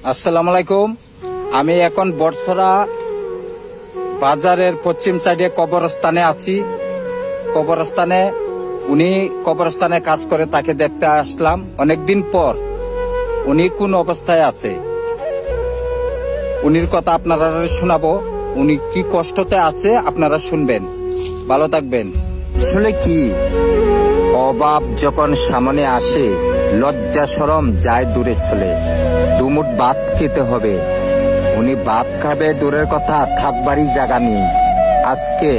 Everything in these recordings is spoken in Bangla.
আসসালামু আলাইকুম। আমি এখন বটছড়া বাজারের পশ্চিম সাইডে কবরস্থানে আছি। উনি কবরস্থানে কাজ করে, তাকে দেখতে আসলাম অনেকদিন পর। উনি কোন অবস্থায় আছে, উনির কথা আপনারা শোনাবো। উনি কি কষ্টতে আছে আপনারা শুনবেন। ভালো থাকবেন। আসলে কি, অভাব যখন সামনে আসে, লজ্জা শরম যায় দূরে চলে। দুমুঠ ভাত খেতে হবে। উনি ভাত খাবে দূরের কথা, থাকবারই জায়গা নেই। আজকে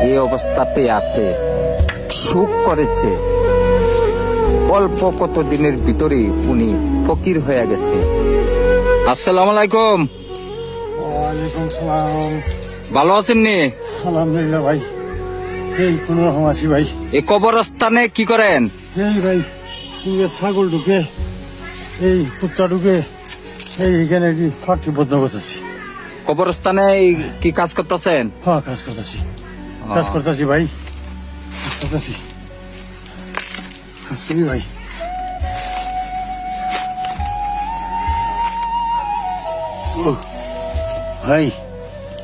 এই অবস্থাতে আছে। সুখ করেছে, অল্প কত দিনের ভিতরে উনি ফকির হয়ে গেছে। আসসালামু আলাইকুম। ওয়ালাইকুম সালাম। ভালো আছেন নি? আলহামদুলিল্লাহ ভাই, এই কোন রকম আছি ভাই। এই কবরস্থানে কি করেন? এই ভাই, ছাগল ঢুকে, এই কুত্তা ঢুকে, এইখানে ফাঁকি বদ্ধ করতেছি। কবরস্থানে কি কাজ করতেছেন? হ্যাঁ, কাজ করতেছি ভাই, কাজ করতেছি, কাজ করি ভাই। ভাই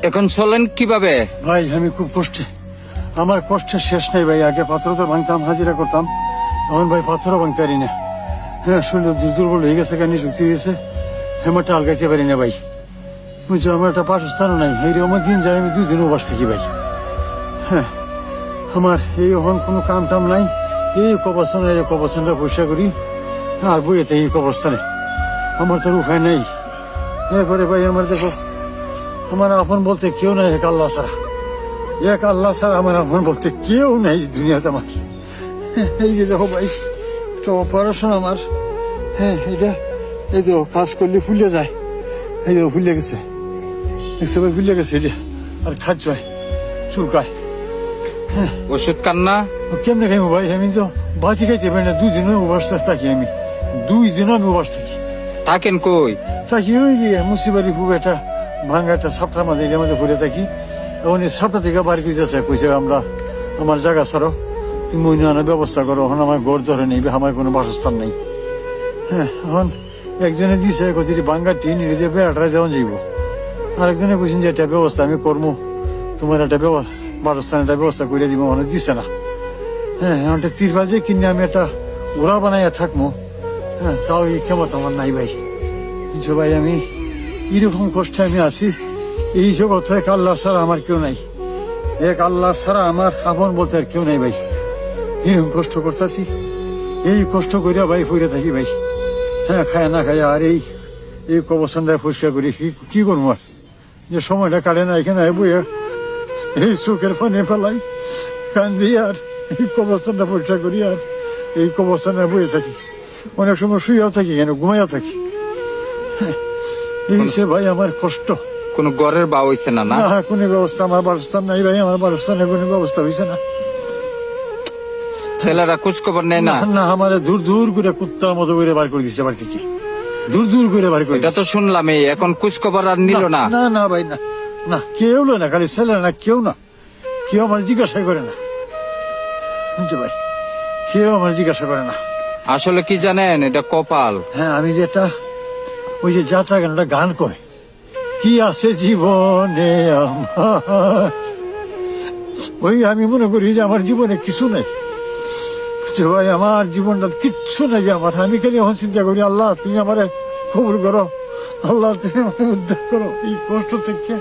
এখন চলেন কিভাবে? ভাই আমি খুব কষ্টে, আমার কষ্টের শেষ নাই ভাই। আগে পাথর তো ভাঙতাম, হাজিরা করতাম, এখন ভাই পাথরও ভাঙতে পারি না। হ্যাঁ, শরীর দুর্বল হয়ে গেছে, কানি শক্তি হয়ে গেছে, হেমারটা আলগাইতে পারি না ভাই। বুঝছো, আমার একটা বাসস্থানও নাই। এই আমার দিন যায়, আমি 2 দিন উপাস থাকি ভাই। হ্যাঁ, আমার এই এখন কোনো কাম টাম নাই। এই কবরস্থানটা পরিষ্কার করি আর বইয়ে থাকি কবরস্থানে। আমার তো উপায় নাই। এরপরে ভাই আমার দেখো, আমার আপন বলতে কেউ নাই, এক আল্লাহ ছাড়া। আমার আপন বলতে কেউ নাই দুনিয়াতে আমার। এই যে দেখো ভাই, একটা অপারেশন আমার। হ্যাঁ, এটা এই তো কাজ করলে ফুলে যায়। এই তো ফুলে গেছে, দেখছে ভাই, ফুলে গেছে এটা। আর খাদ্য হয়, চুলকায়। ওষুধ খান না? কেমনে খাইবো ভাই? আমি তো বাঁচি খাইতে পারি না। 2 দিনও উপবাস থাকি আমি। 2 দিনও আমি উপবাস থাকি। থাকেন কই? থাকি ওই যে মুন্সিপালি খুব একটা ভাঙ্গা একটা সাপটার মাঝে, এর মধ্যে ঘুরে থাকি। এখন এই সাপটা থেকে বাড়ি করতেছে, কইছে আমরা আমার জায়গা ছাড়ো, তুমি অন্য আনার ব্যবস্থা করো। এখন আমার ঘর ধরে নেই, আমার কোনো বাসস্থান নেই। হ্যাঁ, এখন একজনে দিছে কচুরি ভাঙ্গা টিন নিজে বেড়াটা যেমন যাইব। আরেকজনে কইছেন যে একটা ব্যবস্থা আমি করবো, তোমার একটা বাসস্থানের একটা ব্যবস্থা করে দিব। মানে দিছে না। হ্যাঁ, একটা তিরপাল যে কিনে আমি একটা ঘোড়া বানাইয়া থাকবো। হ্যাঁ, তাও এই ক্ষমতা আমার নাই ভাই। বুঝছো ভাই, আমি এরকম কষ্টে আমি আছি। এই জগৎ এক আল্লাহ ছাড়া আমার কেউ নাই। এক আল্লাহ ছাড়া আমার আপন বলতে আর কেউ নাই ভাই। এরকম কষ্ট করতেছি, এই কষ্ট করিয়া ভাই ফুরে থাকি ভাই। হ্যাঁ, খায় না খায় আর এই কবরস্থানটা পরিষ্কার করি। কি করবো আর, যে সময়টা কাটে না এখানে বইয়া এই চোখের পানি ফেলাই, কান্দি আর এই কবরস্থানটা পরিষ্কার করি আর এই কবরস্থানে বইয়ে থাকি। অনেক সময় শুয়েও থাকি, কেন ঘুমাইয়া থাকি। এই সে ভাই আমার কষ্ট। কোন ঘরের বা হইছে না? না, কোনো ব্যবস্থা, আমার বাসস্থান নাই ভাই। আমার বাসস্থানে কোনো ব্যবস্থা হয়েছে না। ছেলেরা খোঁজ খবর নেয় না? না, আমার দূর করে কুত্তার মতো করে বার করে দিচ্ছে বাড়ি থেকে। দূর করে বার করে। এটা তো শুনলাম, এখন খোঁজ খবর আর নিল না? না ভাই, না কেউ না, খালি ছেলে না, কেউ না, কেউ আমার জিজ্ঞাসা করে না। বুঝছো ভাই, কেউ আমার জিজ্ঞাসা করে না। আসলে কি জানেন, এটা কপাল। হ্যাঁ, আমি যেটা ওই যে যাত্রা গানটা গান কয়, কি আছে জীবনে আমার, ওই আমি মনে করি যে আমার জীবনে কিছু নেই। বুঝছো ভাই, আমার জীবনটা কিচ্ছু নেই আমার। আমি খালি এখন চিন্তা করি, আল্লাহ তুমি আমার কবুল করো, আল্লাহ তুমি আমার উদ্ধার করো এই কষ্ট থেকে।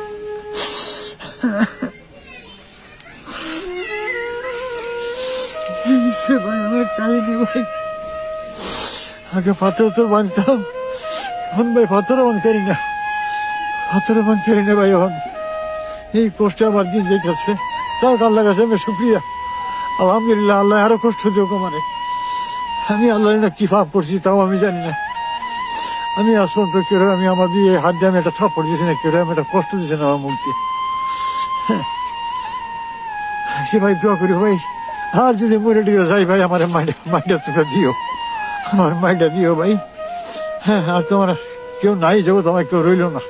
ভাই আমার কাহিনী ভাই, আগে পাথর তো বাঁধতাম, এখন ভাই পাথরও বাঁধতে পারি না, ভাই। এখন এই কষ্টে আমার দিন যেতেছে, তাও আল্লাহ কাছে আমি শুক্রিয়া, আলহামদুলিল্লাহ। আল্লাহ আরো কষ্ট দিও আমারে। আমি আল্লাহ না কি পাপ করছি তাও আমি জানি না। আমি আজ পর্যন্ত কেউ আমি আমার দিয়ে হাত দিয়ে আমি একটা থাপ্পড় দিয়েছি না, কেউ আমি একটা কষ্ট দিয়েছি না আমার মুখ দিয়ে। ভাই দোয়া করি ভাই, আর যদি মরে টিকে যাই ভাই, আমার মাইন্ডটা তুমি দিও, আমার মাইন্ডটা দিও ভাই। হ্যাঁ, আর তোমার কেউ নাই জগৎ, আমার কেউ রইল না।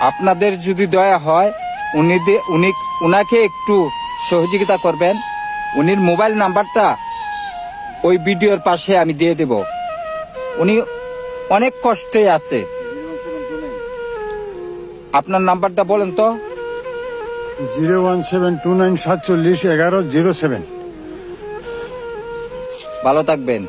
আপনাদের যদি দয়া হয় উনাকে একটু সহযোগিতা করবেন। উনির মোবাইল নাম্বারটা ওই ভিডিওর পাশে আমি দিয়ে দেব। উনি অনেক কষ্টে আছে। আপনার নাম্বারটা বলেন তো। 01729471107। ভালো থাকবেন।